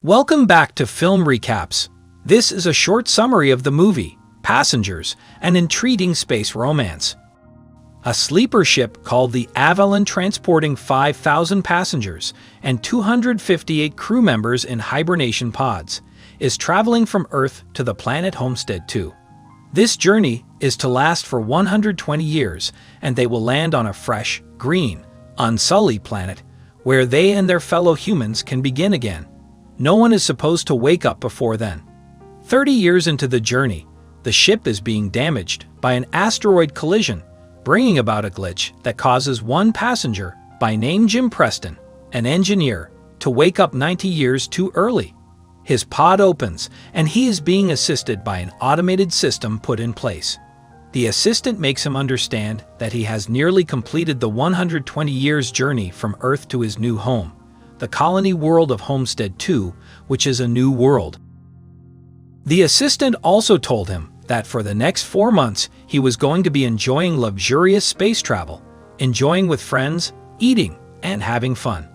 Welcome back to Film Recaps. This is a short summary of the movie, Passengers, an intriguing space romance. A sleeper ship called the Avalon, transporting 5,000 passengers and 258 crew members in hibernation pods, is traveling from Earth to the planet Homestead 2. This journey is to last for 120 years, and they will land on a fresh, green, unsullied planet where they and their fellow humans can begin again. No one is supposed to wake up before then. 30 years into the journey, the ship is being damaged by an asteroid collision, bringing about a glitch that causes one passenger, by name Jim Preston, an engineer, to wake up 90 years too early. His pod opens, and he is being assisted by an automated system put in place. The assistant makes him understand that he has nearly completed the 120 years journey from Earth to his new home, the colony world of Homestead 2, which is a new world. The assistant also told him that for the next 4 months he was going to be enjoying luxurious space travel, enjoying with friends, eating, and having fun.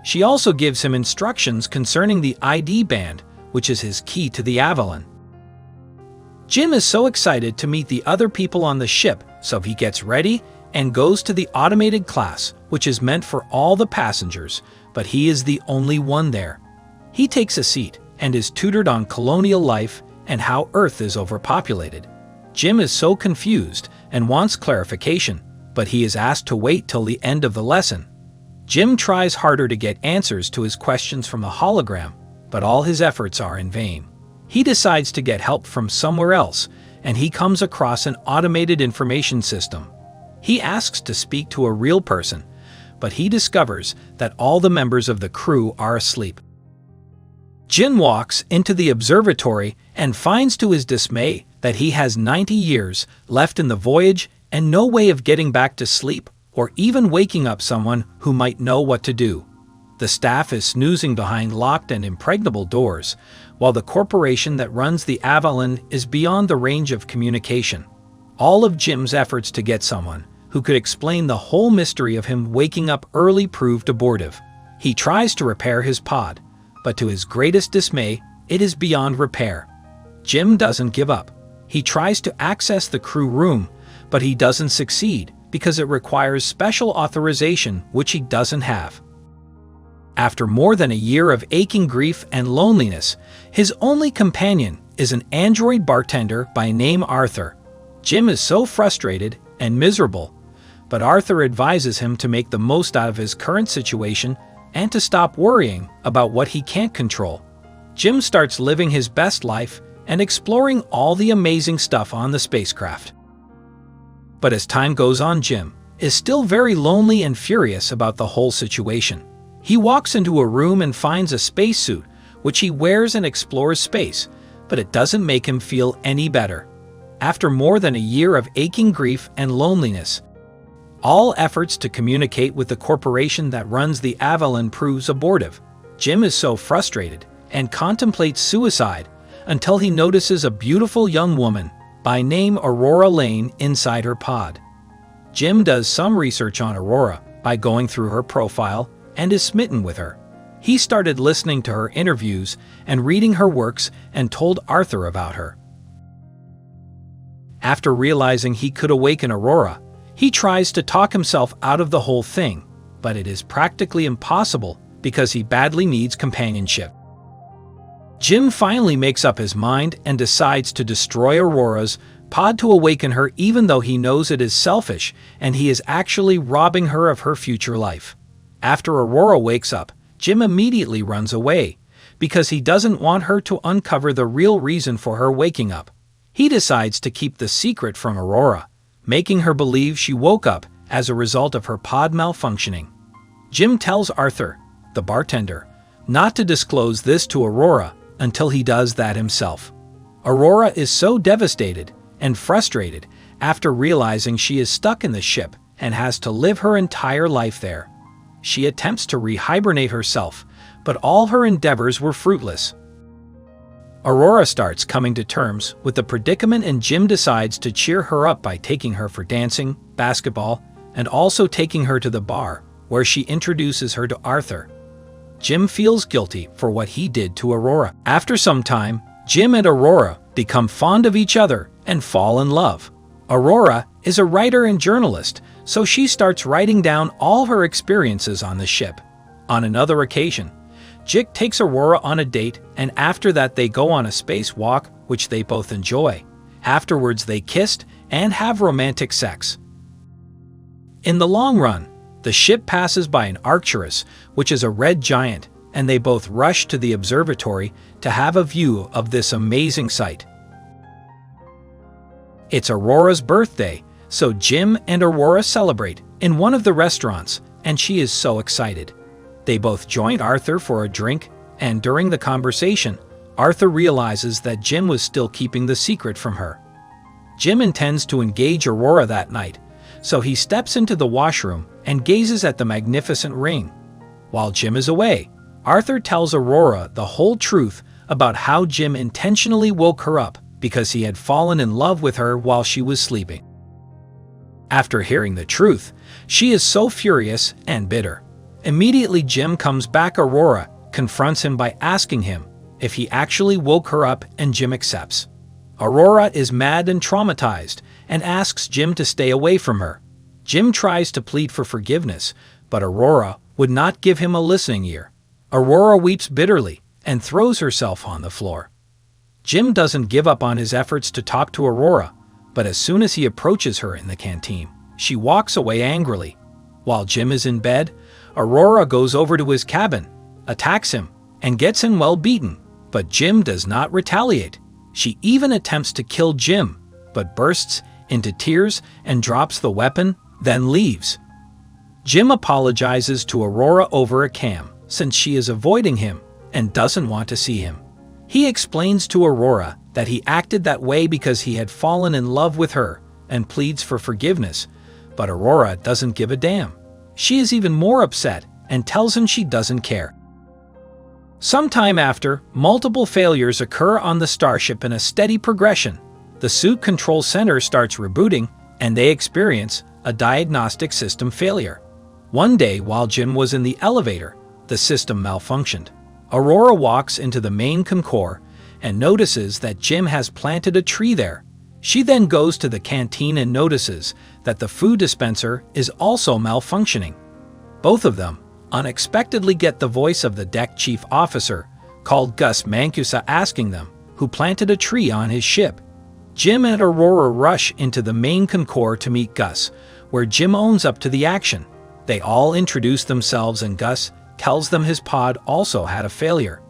She also gives him instructions concerning the ID band, which is his key to the Avalon. Jim is so excited to meet the other people on the ship, so he gets ready and goes to the automated class, which is meant for all the passengers, but he is the only one there. He takes a seat and is tutored on colonial life and how Earth is overpopulated. Jim is so confused and wants clarification, but he is asked to wait till the end of the lesson. Jim tries harder to get answers to his questions from the hologram, but all his efforts are in vain. He decides to get help from somewhere else, and he comes across an automated information system. He asks to speak to a real person, but he discovers that all the members of the crew are asleep. Jim walks into the observatory and finds to his dismay that he has 90 years left in the voyage and no way of getting back to sleep or even waking up someone who might know what to do. The staff is snoozing behind locked and impregnable doors, while the corporation that runs the Avalon is beyond the range of communication. All of Jim's efforts to get someone who could explain the whole mystery of him waking up early proved abortive. He tries to repair his pod, but to his greatest dismay, it is beyond repair. Jim doesn't give up. He tries to access the crew room, but he doesn't succeed because it requires special authorization, which he doesn't have. After more than a year of aching grief and loneliness, his only companion is an android bartender by name Arthur. Jim is so frustrated and miserable, but Arthur advises him to make the most out of his current situation and to stop worrying about what he can't control. Jim starts living his best life and exploring all the amazing stuff on the spacecraft. But as time goes on, Jim is still very lonely and furious about the whole situation. He walks into a room and finds a spacesuit, which he wears and explores space, but it doesn't make him feel any better. After more than a year of aching grief and loneliness, all efforts to communicate with the corporation that runs the Avalon proves abortive. Jim is so frustrated and contemplates suicide until he notices a beautiful young woman by name Aurora Lane inside her pod. Jim does some research on Aurora by going through her profile and is smitten with her. He started listening to her interviews and reading her works and told Arthur about her. After realizing he could awaken Aurora, he tries to talk himself out of the whole thing, but it is practically impossible because he badly needs companionship. Jim finally makes up his mind and decides to destroy Aurora's pod to awaken her, even though he knows it is selfish and he is actually robbing her of her future life. After Aurora wakes up, Jim immediately runs away because he doesn't want her to uncover the real reason for her waking up. He decides to keep the secret from Aurora, making her believe she woke up as a result of her pod malfunctioning. Jim tells Arthur, the bartender, not to disclose this to Aurora until he does that himself. Aurora is so devastated and frustrated after realizing she is stuck in the ship and has to live her entire life there. She attempts to re-hibernate herself, but all her endeavors were fruitless. Aurora starts coming to terms with the predicament, and Jim decides to cheer her up by taking her for dancing, basketball, and also taking her to the bar, where she introduces her to Arthur. Jim feels guilty for what he did to Aurora. After some time, Jim and Aurora become fond of each other and fall in love. Aurora is a writer and journalist, so she starts writing down all her experiences on the ship. On another occasion, Jim takes Aurora on a date, and after that they go on a spacewalk, which they both enjoy. Afterwards they kissed and have romantic sex. In the long run, the ship passes by an Arcturus, which is a red giant, and they both rush to the observatory to have a view of this amazing sight. It's Aurora's birthday, so Jim and Aurora celebrate in one of the restaurants, and she is so excited. They both join Arthur for a drink, and during the conversation, Arthur realizes that Jim was still keeping the secret from her. Jim intends to engage Aurora that night, so he steps into the washroom and gazes at the magnificent ring. While Jim is away, Arthur tells Aurora the whole truth about how Jim intentionally woke her up because he had fallen in love with her while she was sleeping. After hearing the truth, she is so furious and bitter. Immediately Jim comes back. Aurora confronts him by asking him if he actually woke her up, and Jim accepts. Aurora is mad and traumatized and asks Jim to stay away from her. Jim tries to plead for forgiveness, but Aurora would not give him a listening ear. Aurora weeps bitterly and throws herself on the floor. Jim doesn't give up on his efforts to talk to Aurora, but as soon as he approaches her in the canteen, she walks away angrily. While Jim is in bed, Aurora goes over to his cabin, attacks him, and gets him well beaten, but Jim does not retaliate. She even attempts to kill Jim, but bursts into tears and drops the weapon, then leaves. Jim apologizes to Aurora over a cam, since she is avoiding him and doesn't want to see him. He explains to Aurora that he acted that way because he had fallen in love with her and pleads for forgiveness, but Aurora doesn't give a damn. She is even more upset and tells him she doesn't care. Sometime after, multiple failures occur on the starship in a steady progression. The suit control center starts rebooting, and they experience a diagnostic system failure. One day, while Jim was in the elevator, the system malfunctioned. Aurora walks into the main concourse and notices that Jim has planted a tree there. She then goes to the canteen and notices that the food dispenser is also malfunctioning. Both of them unexpectedly get the voice of the deck chief officer, called Gus Mancusa, asking them who planted a tree on his ship. Jim and Aurora rush into the main concourse to meet Gus, where Jim owns up to the action. They all introduce themselves and Gus tells them his pod also had a failure.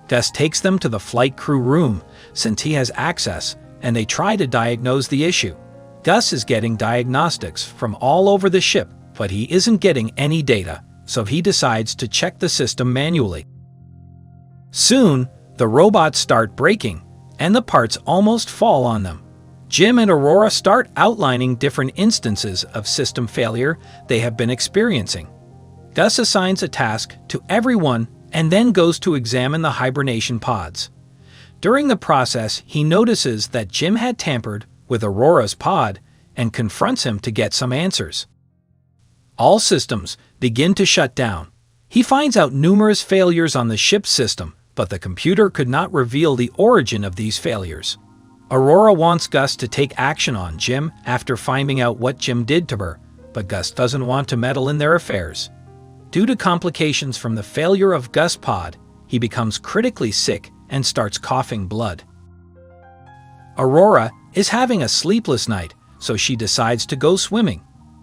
Gus takes them to the flight crew room since he has access, and they try to diagnose the issue. Gus is getting diagnostics from all over the ship, but he isn't getting any data, so he decides to check the system manually. Soon, the robots start breaking, and the parts almost fall on them. Jim and Aurora start outlining different instances of system failure they have been experiencing. Gus assigns a task to everyone and then goes to examine the hibernation pods. During the process, he notices that Jim had tampered with Aurora's pod and confronts him to get some answers. All systems begin to shut down. He finds out numerous failures on the ship's system, but the computer could not reveal the origin of these failures. Aurora wants Gus to take action on Jim after finding out what Jim did to her, but Gus doesn't want to meddle in their affairs. Due to complications from the failure of Gus' pod, he becomes critically sick and starts coughing blood. Aurora is having a sleepless night, so she decides to go swimming.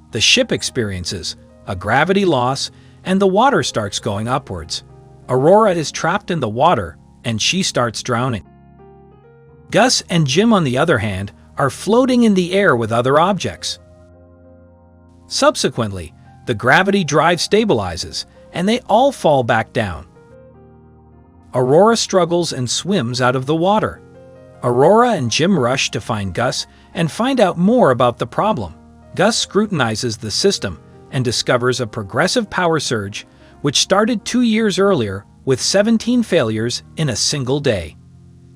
The ship experiences a gravity loss and the water starts going upwards. Aurora is trapped in the water and she starts drowning. Gus and Jim, on the other hand, are floating in the air with other objects. Subsequently, the gravity drive stabilizes and they all fall back down. Aurora struggles and swims out of the water. Aurora and Jim rush to find Gus and find out more about the problem. Gus scrutinizes the system and discovers a progressive power surge, which started 2 years earlier with 17 failures in a single day.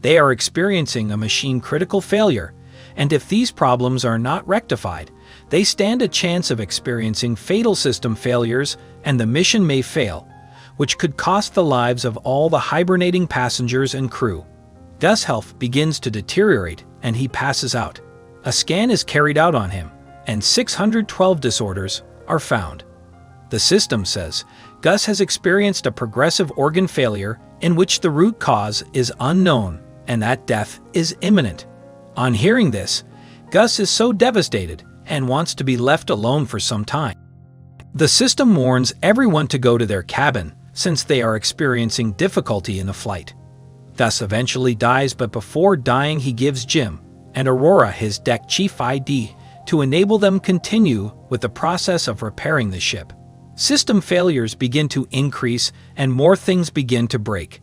They are experiencing a machine critical failure, and if these problems are not rectified, they stand a chance of experiencing fatal system failures and the mission may fail, which could cost the lives of all the hibernating passengers and crew. Gus' health begins to deteriorate and he passes out. A scan is carried out on him, and 612 disorders are found. The system says Gus has experienced a progressive organ failure in which the root cause is unknown and that death is imminent. On hearing this, Gus is so devastated and wants to be left alone for some time. The system warns everyone to go to their cabin since they are experiencing difficulty in the flight. Gus eventually dies, but before dying he gives Jim and Aurora his deck chief ID to enable them continue with the process of repairing the ship. System failures begin to increase and more things begin to break.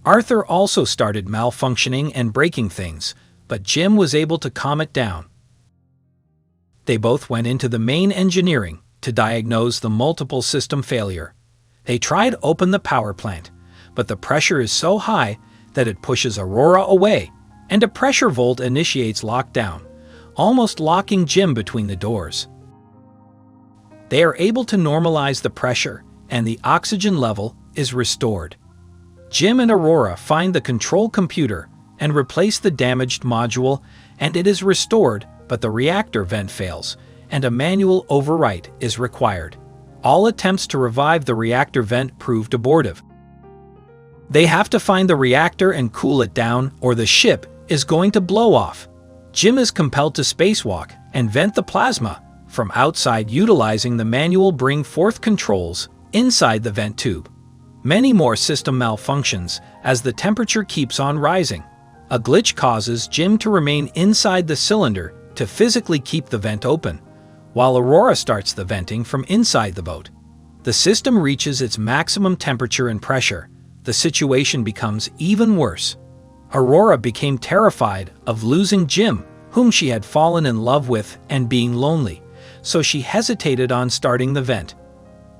Arthur also started malfunctioning and breaking things, but Jim was able to calm it down. They both went into the main engineering to diagnose the multiple system failure. They tried to open the power plant, but the pressure is so high that it pushes Aurora away, and a pressure volt initiates lockdown, almost locking Jim between the doors. They are able to normalize the pressure, and the oxygen level is restored. Jim and Aurora find the control computer and replace the damaged module, and it is restored, but the reactor vent fails, and a manual overwrite is required. All attempts to revive the reactor vent proved abortive. They have to find the reactor and cool it down, or the ship is going to blow off. Jim is compelled to spacewalk and vent the plasma from outside, utilizing the manual bring forth controls inside the vent tube. Many more system malfunctions as the temperature keeps on rising. A glitch causes Jim to remain inside the cylinder to physically keep the vent open, while Aurora starts the venting from inside the boat. The system reaches its maximum temperature and pressure. The situation becomes even worse. Aurora became terrified of losing Jim, whom she had fallen in love with, and being lonely, so she hesitated on starting the vent.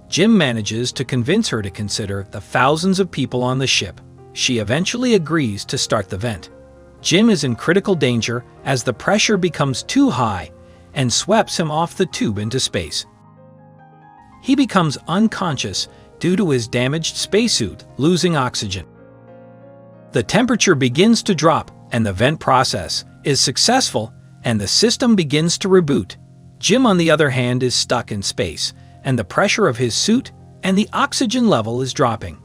Jim manages to convince her to consider the thousands of people on the ship. She eventually agrees to start the vent. Jim is in critical danger as the pressure becomes too high and sweeps him off the tube into space. He becomes unconscious due to his damaged spacesuit losing oxygen. The temperature begins to drop and the vent process is successful and the system begins to reboot. Jim, on the other hand, is stuck in space, and the pressure of his suit and the oxygen level is dropping.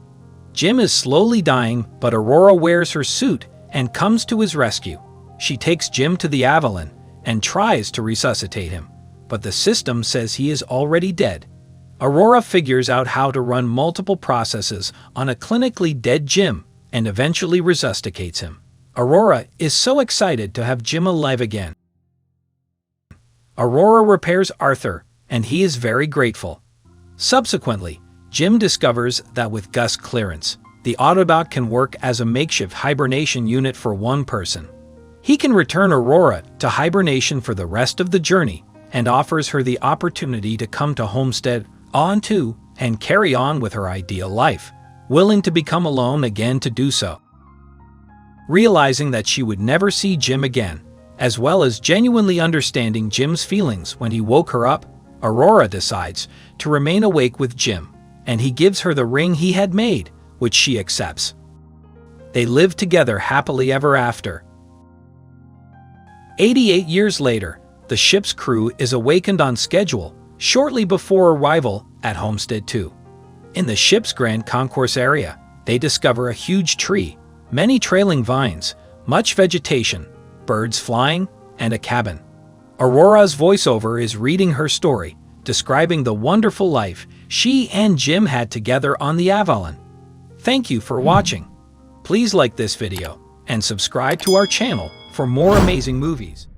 Jim is slowly dying, but Aurora wears her suit and comes to his rescue. She takes Jim to the Avalon and tries to resuscitate him, but the system says he is already dead. Aurora figures out how to run multiple processes on a clinically dead Jim and eventually resuscitates him. Aurora is so excited to have Jim alive again. Aurora repairs Arthur, and he is very grateful. Subsequently, Jim discovers that with Gus' clearance, the Autobot can work as a makeshift hibernation unit for one person. He can return Aurora to hibernation for the rest of the journey and offers her the opportunity to come to Homestead on too and carry on with her ideal life, willing to become alone again to do so. Realizing that she would never see Jim again, as well as genuinely understanding Jim's feelings when he woke her up, Aurora decides to remain awake with Jim, and he gives her the ring he had made, which she accepts. They live together happily ever after. 88 years later, the ship's crew is awakened on schedule shortly before arrival at Homestead 2. In the ship's grand concourse area, they discover a huge tree, many trailing vines, much vegetation, birds flying, and a cabin. Aurora's voiceover is reading her story, describing the wonderful life she and Jim had together on the Avalon. Thank you for watching. Please like this video and subscribe to our channel for more amazing movies.